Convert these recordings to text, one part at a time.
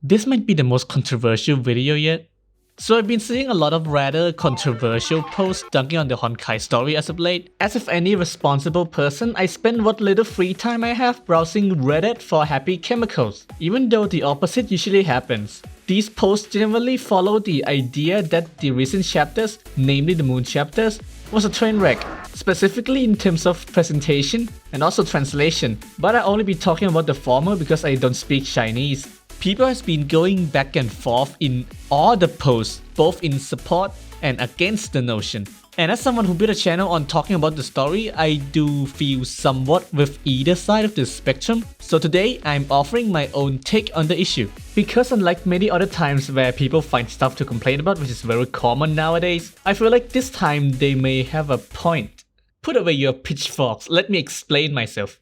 This might be the most controversial video yet. So I've been seeing a lot of rather controversial posts dunking on the Honkai story as of late. As if any responsible person, I spend what little free time I have browsing Reddit for happy chemicals, even though the opposite usually happens. These posts generally follow the idea that the recent chapters, namely the Moon chapters, was a train wreck, specifically in terms of presentation and also translation, but I'll only be talking about the former because I don't speak Chinese. People has been going back and forth in all the posts, both in support and against the notion. And as someone who built a channel on talking about the story, I do feel somewhat with either side of the spectrum. So today, I'm offering my own take on the issue. Because unlike many other times where people find stuff to complain about, which is very common nowadays, I feel like this time they may have a point. Put away your pitchforks, let me explain myself.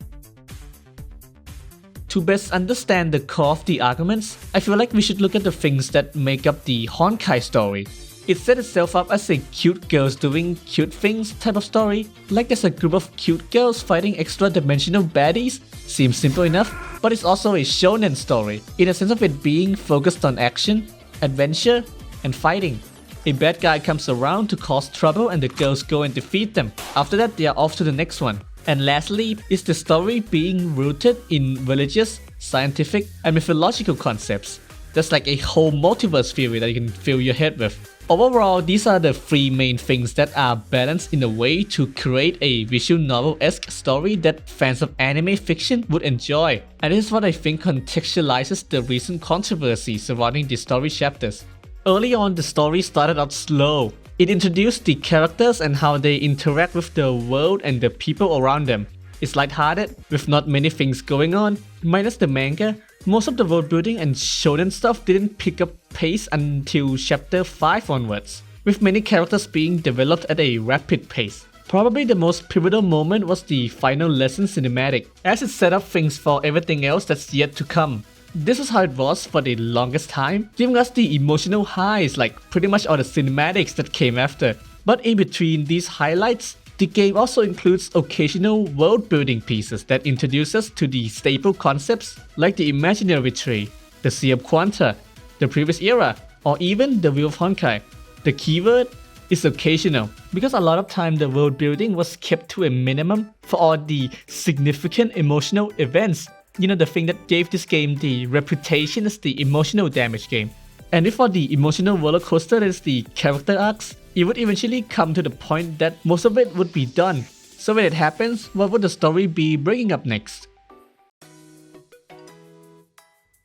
To best understand the core of the arguments, I feel like we should look at the things that make up the Honkai story. It set itself up as a cute girls doing cute things type of story, like there's a group of cute girls fighting extra dimensional baddies. Seems simple enough, but it's also a shonen story, in a sense of it being focused on action, adventure, and fighting. A bad guy comes around to cause trouble and the girls go and defeat them. After that, they are off to the next one. And lastly, is the story being rooted in religious, scientific, and mythological concepts. There's like a whole multiverse theory that you can fill your head with. Overall, these are the three main things that are balanced in a way to create a visual novel-esque story that fans of anime fiction would enjoy. And this is what I think contextualizes the recent controversy surrounding the story chapters. Early on, the story started out slow. It introduced the characters and how they interact with the world and the people around them. It's lighthearted, with not many things going on. Minus the manga, most of the world building and shonen stuff didn't pick up pace until chapter 5 onwards, with many characters being developed at a rapid pace. Probably the most pivotal moment was the final lesson cinematic, as it set up things for everything else that's yet to come. This is how it was for the longest time, giving us the emotional highs like pretty much all the cinematics that came after. But in between these highlights, the game also includes occasional world building pieces that introduce us to the staple concepts like the imaginary tree, the Sea of Quanta, the previous era, or even the Wheel of Honkai. The keyword is occasional, because a lot of time the world building was kept to a minimum for all the significant emotional events. You know, the thing that gave this game the reputation as the emotional damage game. And if for the emotional roller coaster is the character arcs, it would eventually come to the point that most of it would be done. So when it happens, what would the story be bringing up next?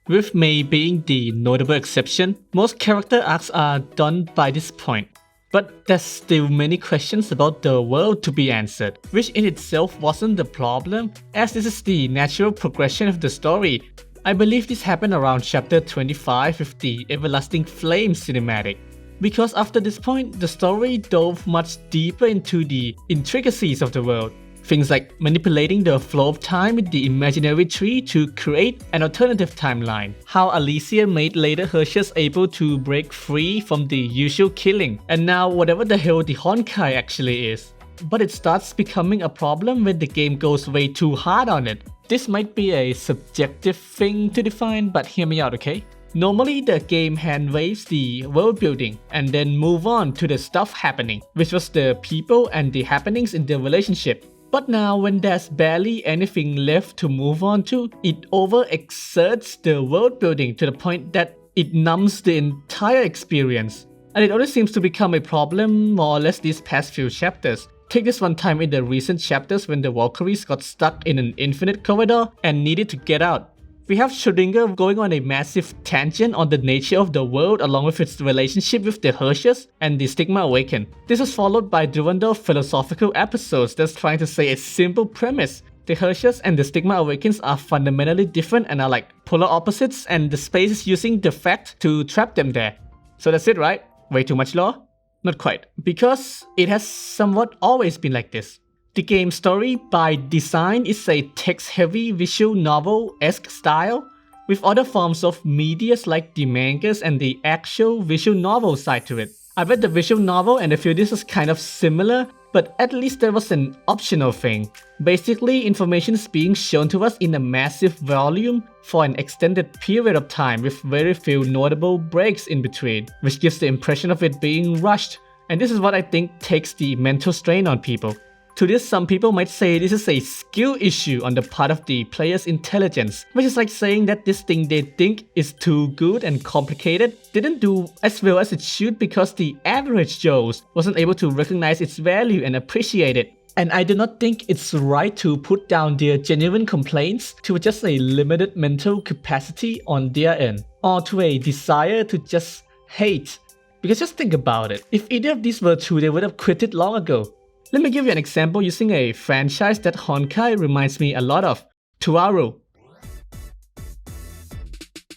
With Mei being the notable exception, most character arcs are done by this point. But there's still many questions about the world to be answered, which in itself wasn't the problem, as this is the natural progression of the story. I believe this happened around chapter 25 with the Everlasting Flame cinematic. Because after this point, the story dove much deeper into the intricacies of the world. Things like manipulating the flow of time with the imaginary tree to create an alternative timeline. How Alicia made later Hershey's able to break free from the usual killing. And now whatever the hell the Honkai actually is. But it starts becoming a problem when the game goes way too hard on it. This might be a subjective thing to define, but hear me out, okay? Normally the game hand waves the world building and then move on to the stuff happening, which was the people and the happenings in the relationship. But now when there's barely anything left to move on to, it overexerts the world building to the point that it numbs the entire experience. And it only seems to become a problem more or less these past few chapters. Take this one time in the recent chapters when the Valkyries got stuck in an infinite corridor and needed to get out. We have Schrödinger going on a massive tangent on the nature of the world along with its relationship with the Hershey's and the Stigma Awakened. This is followed by Durandal philosophical episodes that's trying to say a simple premise. The Hershey's and the Stigma Awakens are fundamentally different and are like polar opposites, and the space is using the fact to trap them there. So that's it, right? Way too much lore? Not quite, because it has somewhat always been like this. The game's story by design is a text-heavy visual novel-esque style, with other forms of medias like the mangas and the actual visual novel side to it. I read the visual novel and I feel this is kind of similar, but at least there was an optional thing. Basically, information is being shown to us in a massive volume for an extended period of time with very few notable breaks in between, which gives the impression of it being rushed. And this is what I think takes the mental strain on people. To this, some people might say this is a skill issue on the part of the player's intelligence, which is like saying that this thing they think is too good and complicated didn't do as well as it should because the average Joes wasn't able to recognize its value and appreciate it. And I do not think it's right to put down their genuine complaints to just a limited mental capacity on their end, or to a desire to just hate. Because just think about it, if either of these were true, they would have quit it long ago. Let me give you an example using a franchise that Honkai reminds me a lot of, Tuaru.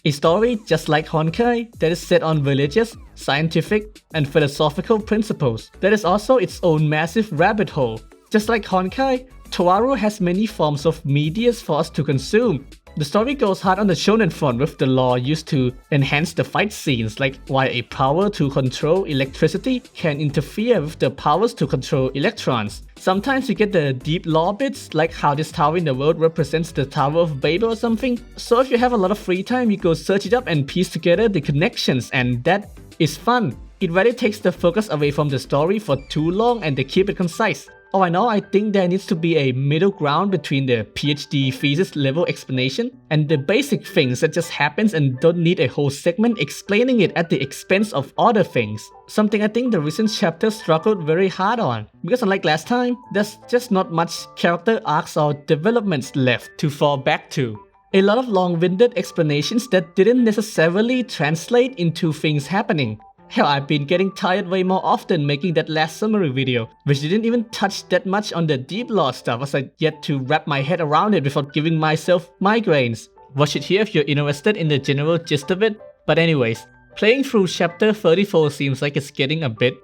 A story just like Honkai that is set on religious, scientific, and philosophical principles. That is also its own massive rabbit hole. Just like Honkai, Tuaru has many forms of medias for us to consume. The story goes hard on the shonen front with the lore used to enhance the fight scenes, like why a power to control electricity can interfere with the powers to control electrons. Sometimes you get the deep lore bits, like how this tower in the world represents the Tower of Babel or something. So if you have a lot of free time, you go search it up and piece together the connections, and that is fun. It really takes the focus away from the story for too long and they keep it concise. All I know, I think there needs to be a middle ground between the PhD thesis level explanation and the basic things that just happens and don't need a whole segment explaining it at the expense of other things. Something I think the recent chapter struggled very hard on, because unlike last time, there's just not much character arcs or developments left to fall back to. A lot of long-winded explanations that didn't necessarily translate into things happening. Hell, I've been getting tired way more often making that last summary video, which didn't even touch that much on the deep lore stuff as I yet to wrap my head around it without giving myself migraines. Watch it here if you're interested in the general gist of it. But anyways, playing through chapter 34 seems like it's getting a bit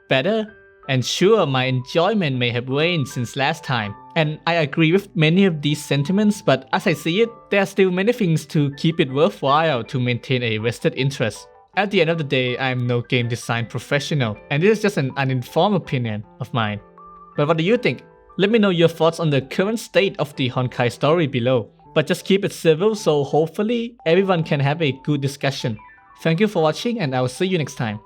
better. And sure, my enjoyment may have waned since last time. And I agree with many of these sentiments, but as I see it, there are still many things to keep it worthwhile to maintain a vested interest. At the end of the day, I'm no game design professional, and this is just an uninformed opinion of mine. But what do you think? Let me know your thoughts on the current state of the Honkai story below. But just keep it civil so hopefully everyone can have a good discussion. Thank you for watching and I'll see you next time.